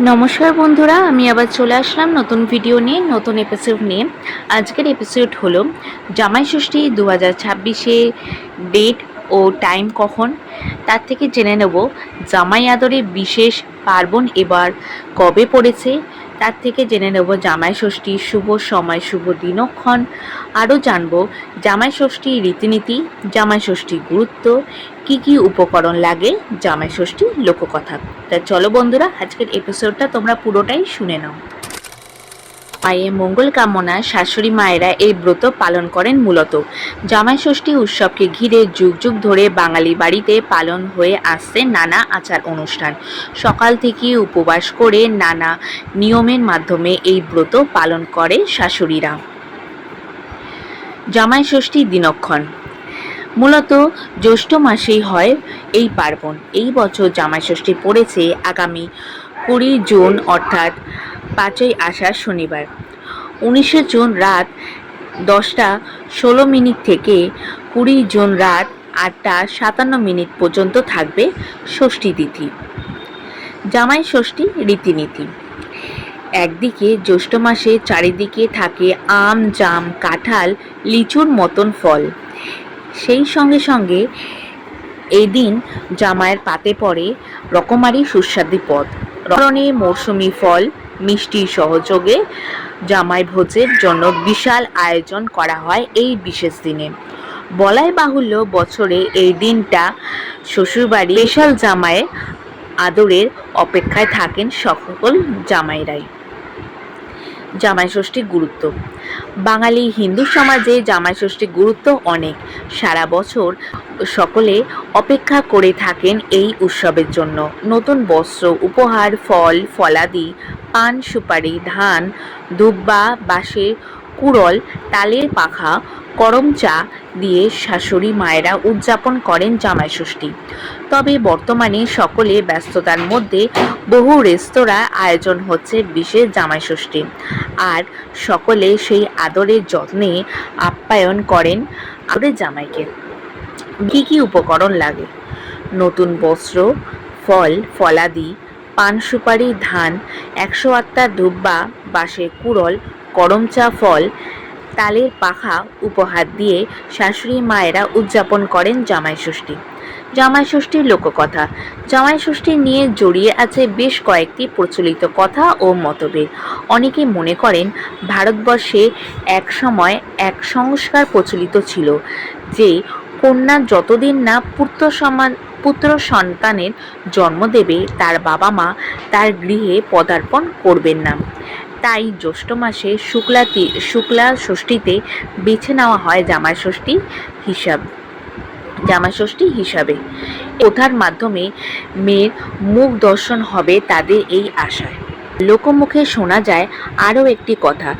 নমস্কার বন্ধুরা, আমি আবার চলে আসলাম নতুন ভিডিও নিয়ে, নতুন এপিসোড নিয়ে। আজকের এপিসোড হলো জামাই ষষ্ঠী 2026-এ ডেট ও টাইম কখন, তার থেকে জেনে নেব জামাই আদরে বিশেষ পার্বণ এবার কবে পড়েছে, তার থেকে জেনে নেব জামাই ষষ্ঠীর শুভ সময়, শুভ দিনক্ষণ। আরও জানব জামাই ষষ্ঠীর রীতিনীতি, জামাই ষষ্ঠীর গুরুত্ব, কি কি উপকরণ লাগে, জামাই ষষ্ঠীর লোককথা। তা চলো বন্ধুরা, আজকের এপিসোডটা তোমরা পুরোটাই শুনে নাও। মায়ের মঙ্গল কামনায় শাশুড়ি মায়েরা এই ব্রত পালন করেন। মূলত জামাই ষষ্ঠী উৎসবকে ঘিরে যুগ যুগ ধরে বাঙালি বাড়িতে পালন হয়ে আসছে নানা আচার অনুষ্ঠান। সকাল থেকে উপবাস করে নানা নিয়মের মাধ্যমে এই ব্রত পালন করে শাশুড়িরা। জামাই ষষ্ঠী দিনক্ষণ মূলত জ্যৈষ্ঠ মাসেই হয় এই পার্বণ। এই বছর জামাই ষষ্ঠী পড়েছে আগামী 20 জুন অর্থাৎ 5ই আষাঢ় শনিবার। 19 জুন রাত 10:16 থেকে 20 জুন রাত 8:57 পর্যন্ত থাকবে ষষ্ঠী তিথি। জামাই ষষ্ঠী রীতিনীতি। একদিকে জ্যৈষ্ঠ মাসে চারিদিকে থাকে আম, জাম, কাঁঠাল, লিচুর মতন ফল। সেই সঙ্গে সঙ্গে এই দিন জামাইয়ের পাতে পড়ে রকমারি সুস্বাদু পদ, ধরনের মৌসুমি ফল, মিষ্টি সহযোগে জামাই ভোজের জন্য বিশাল আয়োজন করা হয় এই বিশেষ দিনে। বলাই বাহুল্য বছরে এই দিনটা শ্বশুরবাড়ি স্পেশাল জামাইয়ের আদরের অপেক্ষায় থাকেন সকল জামাইরাই। জামাই ষষ্ঠীর গুরুত্ব। বাঙালি হিন্দু সমাজে জামাই ষষ্ঠীর গুরুত্ব অনেক। সারা বছর সকলে অপেক্ষা করে থাকেন এই উৎসবের জন্য। নতুন বস্ত্র, উপহার, ফল ফলাদি, পান সুপারি, ধান, দুব্বা, বাঁশের কুড়ল, তালের পাখা, করম চা দিয়ে শাশুড়ি মায়েরা উদযাপন করেন জামাই ষষ্ঠী। তবে বর্তমানে সকলে ব্যস্ততার মধ্যে বহু রেস্তোরাঁ আয়োজন হচ্ছে বিশেষ জামাই ষষ্ঠী, আর সকলে সেই আদরের যত্নে আপ্যায়ন করেন আদরের জামাইকে। কী কী উপকরণ লাগে? নতুন বস্ত্র, ফল ফলাদি, পান সুপারি, ধান, 108টা দুব্বা, বাঁশের কুড়ল, করম চা, ফল, তালের পাখা উপহার দিয়ে শাশুড়ি মায়েরা উদযাপন করেন জামাই ষষ্ঠী। জামাই ষষ্ঠীর লোককথা। জামাই ষষ্ঠী নিয়ে জড়িয়ে আছে বেশ কয়েকটি প্রচলিত কথা ও মতভেদ। অনেকে মনে করেন ভারতবর্ষে এক সময় এক সংস্কার প্রচলিত ছিল যে কন্যা যতদিন না পুত্র সন্তানের জন্ম দেবে তার বাবা মা তার গৃহে পদার্পণ করবেন না। তাই জ্যৈষ্ঠ মাসে শুক্লা ষষ্ঠীতে বেছে নেওয়া হয় জামাই ষষ্ঠী হিসাবে। প্রথার মাধ্যমে মেয়ের মুখ দর্শন হবে তাদের এই আশায়। লোকমুখে শোনা যায় আরও একটি কথা,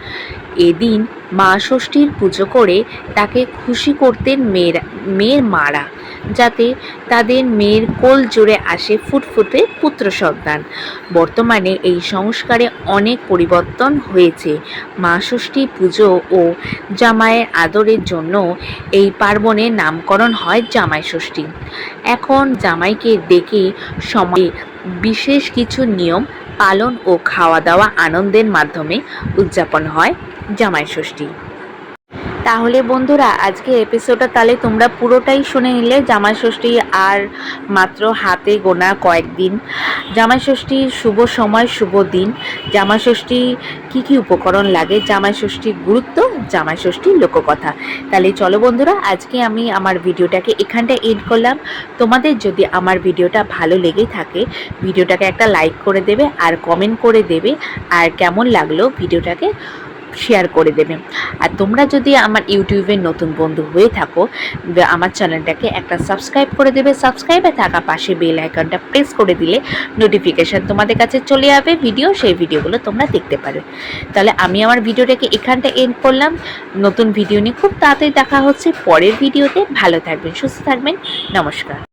এদিন মা ষষ্ঠীর পুজো করে তাকে খুশি করতেন মেয়ের মারা, যাতে তাদের মেয়ের কোল জুড়ে আসে ফুটফুটে পুত্র সন্তান। বর্তমানে এই সংস্কারে অনেক পরিবর্তন হয়েছে। মা ষষ্ঠী পুজো ও জামাইয়ের আদরের জন্য এই পার্বণের নামকরণ হয় জামাই ষষ্ঠী। এখন জামাইকে ডেকে সময়ে বিশেষ কিছু নিয়ম পালন ও খাওয়া দাওয়া আনন্দের মাধ্যমে উদযাপন হয় জামাই ষষ্ঠী। তাহলে বন্ধুরা, আজকে এপিসোডটা তাহলে তোমরা পুরোটাই শুনে নিলে। জামাই ষষ্ঠী আর মাত্র হাতে গোনা কয়েকদিন। জামাই ষষ্ঠীর শুভ সময়, শুভ দিন, জামাই ষষ্ঠী কী কী উপকরণ লাগে, জামাই ষষ্ঠীর গুরুত্ব, জামাই ষষ্ঠীর লোককথা। তাহলে চলো বন্ধুরা, আজকে আমি আমার ভিডিওটাকে এখানটায় এন্ড করলাম। তোমাদের যদি আমার ভিডিওটা ভালো লেগে থাকে, ভিডিওটাকে একটা লাইক করে দেবে আর কমেন্ট করে দেবে, আর কেমন লাগলো ভিডিওটাকে শেয়ার করে দেবে। আর তোমরা যদি আমার ইউটিউবের নতুন বন্ধু হয়ে থাকো, আমার চ্যানেলটাকে একটা সাবস্ক্রাইব করে দেবে। সাবস্ক্রাইবে থাকা পাশে বেল আইকনটা প্রেস করে দিলে নোটিফিকেশান তোমাদের কাছে চলে যাবে সেই ভিডিওগুলো তোমরা দেখতে পারো। তাহলে আমি আমার ভিডিওটাকে এখানটা এন্ড করলাম। নতুন ভিডিও নিয়ে খুব তাড়াতাড়ি দেখা হচ্ছে পরের ভিডিওতে। ভালো থাকবেন, সুস্থ থাকবেন, নমস্কার।